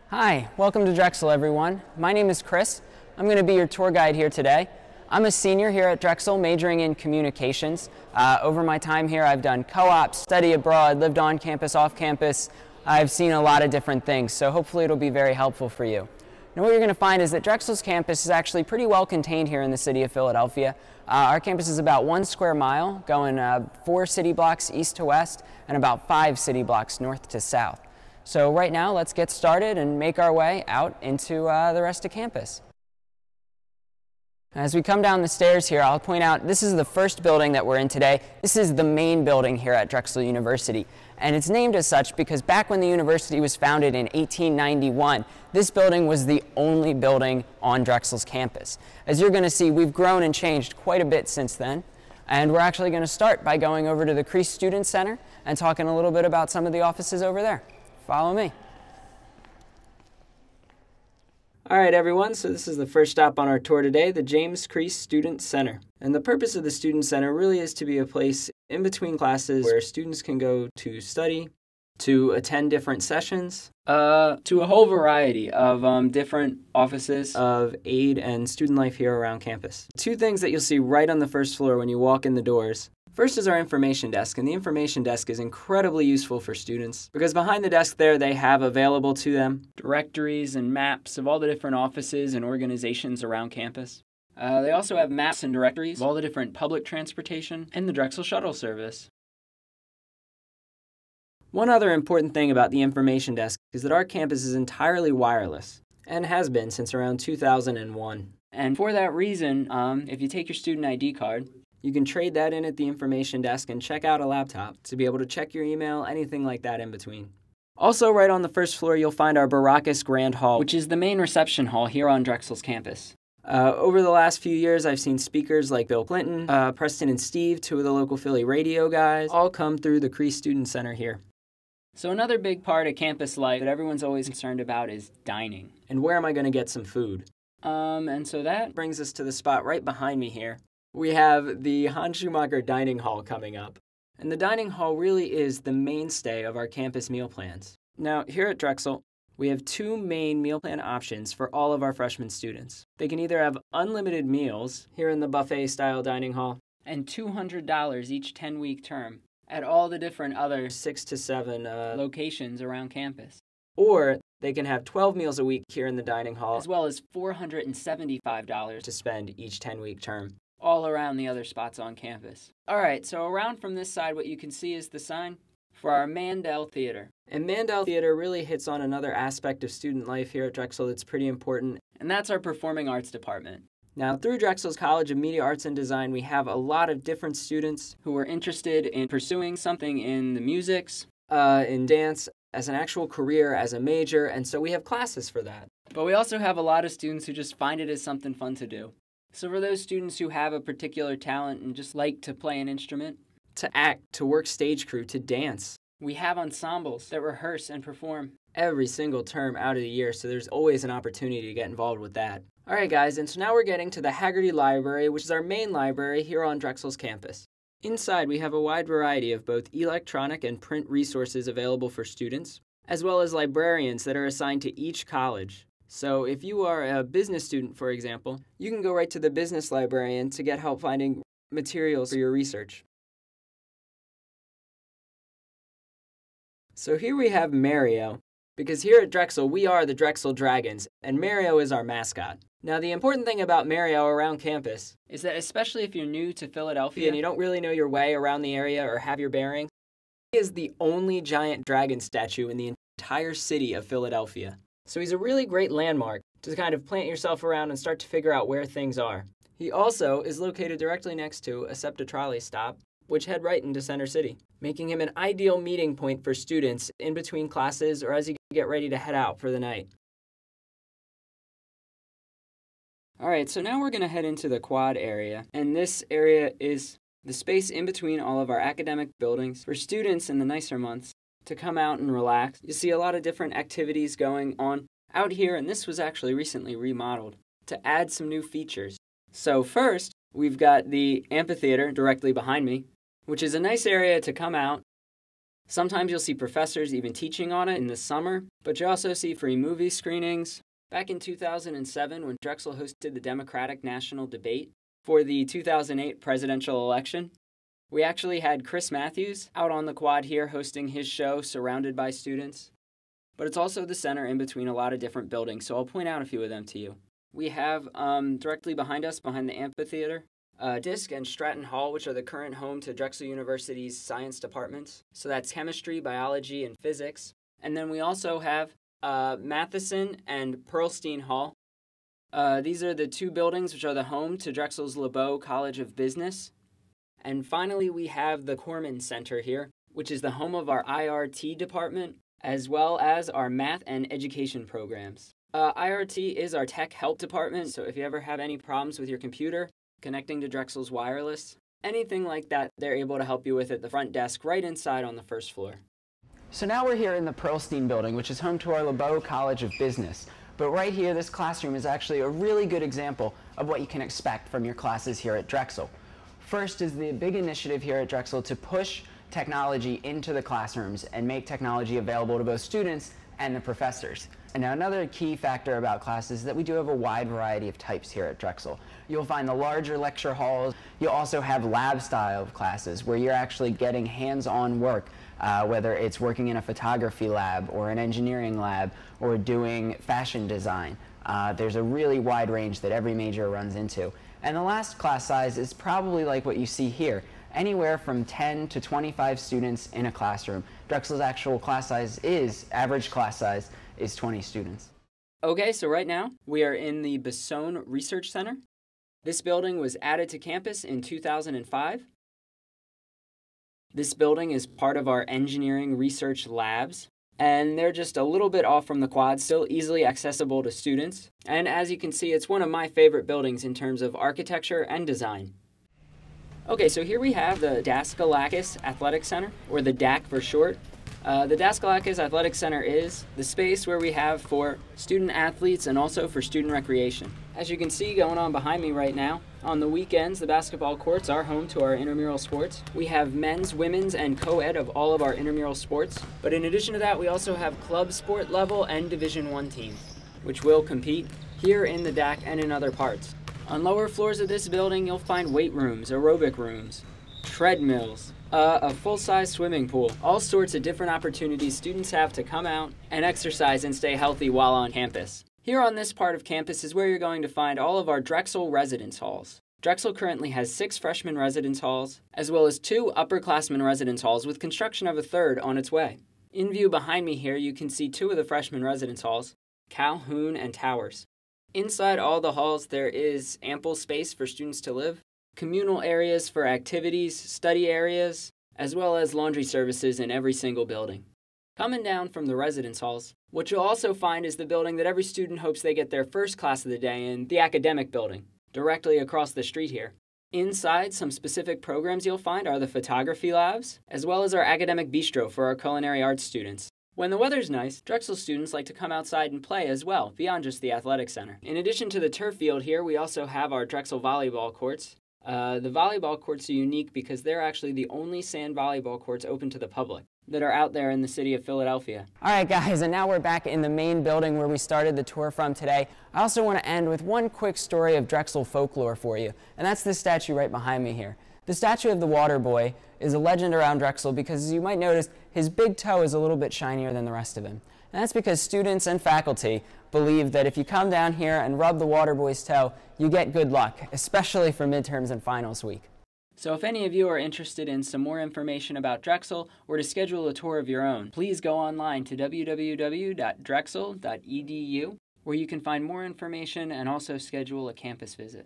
Hi, welcome to Drexel, everyone. My name is Chris. I'm going to be your tour guide here today. I'm a senior here at Drexel, majoring in communications. Over my time here, I've done co-ops, study abroad, lived on campus, off campus. I've seen a lot of different things, so hopefully it'll be very helpful for you. Now what you're going to find is that Drexel's campus is actually pretty well contained here in the city of Philadelphia. Our campus is about 1 square mile, going 4 city blocks east to west, and about 5 city blocks north to south. So right now, let's get started and make our way out into the rest of campus. As we come down the stairs here, I'll point out this is the first building that we're in today. This is the main building here at Drexel University. And it's named as such because back when the university was founded in 1891, this building was the only building on Drexel's campus. As you're going to see, we've grown and changed quite a bit since then. And we're actually going to start by going over to the Crease Student Center and talking a little bit about some of the offices over there. Follow me. All right, everyone, so this is the first stop on our tour today, the James Crease Student Center. And the purpose of the Student Center really is to be a place in between classes where students can go to study, to attend different sessions, to a whole variety of different offices of aid and student life here around campus. Two things that you'll see right on the first floor when you walk in the doors. First is our information desk, and the information desk is incredibly useful for students because behind the desk there they have available to them directories and maps of all the different offices and organizations around campus. They also have maps and directories of all the different public transportation and the Drexel Shuttle service. One other important thing about the information desk is that our campus is entirely wireless and has been since around 2001. And for that reason, if you take your student ID card, you can trade that in at the information desk and check out a laptop to be able to check your email, anything like that in between. Also, right on the first floor, you'll find our Baracus Grand Hall, which is the main reception hall here on Drexel's campus. Over the last few years, I've seen speakers like Bill Clinton, Preston and Steve, two of the local Philly radio guys, all come through the Crease Student Center here. So another big part of campus life that everyone's always concerned about is dining. And where am I going to get some food? And so that brings us to the spot right behind me here. We have the Hans Schumacher Dining Hall coming up. And the dining hall really is the mainstay of our campus meal plans. Now, here at Drexel, we have two main meal plan options for all of our freshman students. They can either have unlimited meals here in the buffet-style dining hall and $200 each 10-week term at all the different other 6 to 7 locations around campus. Or they can have 12 meals a week here in the dining hall, as well as $475 to spend each 10-week term, all around the other spots on campus. All right, so around from this side, what you can see is the sign for our Mandel Theater. And Mandel Theater really hits on another aspect of student life here at Drexel that's pretty important, and that's our performing arts department. Now, through Drexel's College of Media Arts and Design, we have a lot of different students who are interested in pursuing something in the musics, in dance, as an actual career, as a major, and so we have classes for that. But we also have a lot of students who just find it as something fun to do. So for those students who have a particular talent and just like to play an instrument, to act, to work stage crew, to dance, we have ensembles that rehearse and perform every single term out of the year, so there's always an opportunity to get involved with that. All right, guys, and so now we're getting to the Haggerty Library, which is our main library here on Drexel's campus. Inside, we have a wide variety of both electronic and print resources available for students, as well as librarians that are assigned to each college. So if you are a business student, for example, you can go right to the business librarian to get help finding materials for your research. So here we have Mario, because here at Drexel, we are the Drexel Dragons, and Mario is our mascot. Now, the important thing about Mario around campus is that especially if you're new to Philadelphia and you don't really know your way around the area or have your bearings, he is the only giant dragon statue in the entire city of Philadelphia. So he's a really great landmark to kind of plant yourself around and start to figure out where things are. He also is located directly next to a SEPTA trolley stop, which head right into Center City, making him an ideal meeting point for students in between classes or as you get ready to head out for the night. All right, so now we're going to head into the quad area, and this area is the space in between all of our academic buildings for students in the nicer months to come out and relax. You see a lot of different activities going on out here, and this was actually recently remodeled to add some new features. So first, we've got the amphitheater directly behind me, which is a nice area to come out Sometimes you'll see professors even teaching on it in the summer, but you also see free movie screenings. Back in 2007, when Drexel hosted the Democratic National Debate for the 2008 presidential election, we actually had Chris Matthews out on the quad here hosting his show surrounded by students. But it's also the center in between a lot of different buildings, so I'll point out a few of them to you. We have directly behind us, behind the amphitheater, Disk and Stratton Hall, which are the current home to Drexel University's science departments. So that's chemistry, biology, and physics. And then we also have Matheson and Pearlstein Hall. These are the two buildings which are the home to Drexel's LeBeau College of Business. And finally, we have the Corman Center here, which is the home of our IRT department, as well as our math and education programs. IRT is our tech help department, so if you ever have any problems with your computer, connecting to Drexel's wireless, anything like that, they're able to help you with at the front desk right inside on the first floor. So now we're here in the Pearlstein building, which is home to our LeBeau College of Business. But right here, this classroom is actually a really good example of what you can expect from your classes here at Drexel. First is the big initiative here at Drexel to push technology into the classrooms and make technology available to both students and the professors. And now another key factor about classes is that we do have a wide variety of types here at Drexel. You'll find the larger lecture halls. You'll also have lab style classes where you're actually getting hands-on work, whether it's working in a photography lab or an engineering lab or doing fashion design. There's a really wide range that every major runs into. And the last class size is probably like what you see here, anywhere from 10 to 25 students in a classroom. Drexel's actual class size average class size is 20 students. Okay, so right now we are in the Basone Research Center. This building was added to campus in 2005. This building is part of our engineering research labs, and they're just a little bit off from the quad, still easily accessible to students. And as you can see, it's one of my favorite buildings in terms of architecture and design. Okay, so here we have the Daskalakis Athletic Center, or the DAC for short. The Daskalakis Athletic Center is the space where we have for student athletes and also for student recreation. As you can see going on behind me right now, on the weekends, the basketball courts are home to our intramural sports. We have men's, women's, and co-ed of all of our intramural sports. But in addition to that, we also have club sport level and Division I teams, which will compete here in the DAC and in other parts. On lower floors of this building, you'll find weight rooms, aerobic rooms, treadmills, a full-size swimming pool, all sorts of different opportunities students have to come out and exercise and stay healthy while on campus. Here on this part of campus is where you're going to find all of our Drexel residence halls. Drexel currently has 6 freshman residence halls, as well as 2 upperclassmen residence halls with construction of a third on its way. In view behind me here, you can see 2 of the freshman residence halls, Calhoun and Towers. Inside all the halls, there is ample space for students to live, communal areas for activities, study areas, as well as laundry services in every single building. Coming down from the residence halls, what you'll also find is the building that every student hopes they get their first class of the day in, the academic building, directly across the street here. Inside, some specific programs you'll find are the photography labs, as well as our academic bistro for our culinary arts students. When the weather's nice, Drexel students like to come outside and play as well, beyond just the athletic center. In addition to the turf field here, we also have our Drexel volleyball courts. The volleyball courts are unique because they're actually the only sand volleyball courts open to the public that are out there in the city of Philadelphia. All right, guys, and now we're back in the main building where we started the tour from today. I also want to end with one quick story of Drexel folklore for you, and that's this statue right behind me here. The statue of the water boy is a legend around Drexel because, as you might notice, his big toe is a little bit shinier than the rest of him. And that's because students and faculty believe that if you come down here and rub the water boy's toe, you get good luck, especially for midterms and finals week. So if any of you are interested in some more information about Drexel or to schedule a tour of your own, please go online to www.drexel.edu where you can find more information and also schedule a campus visit.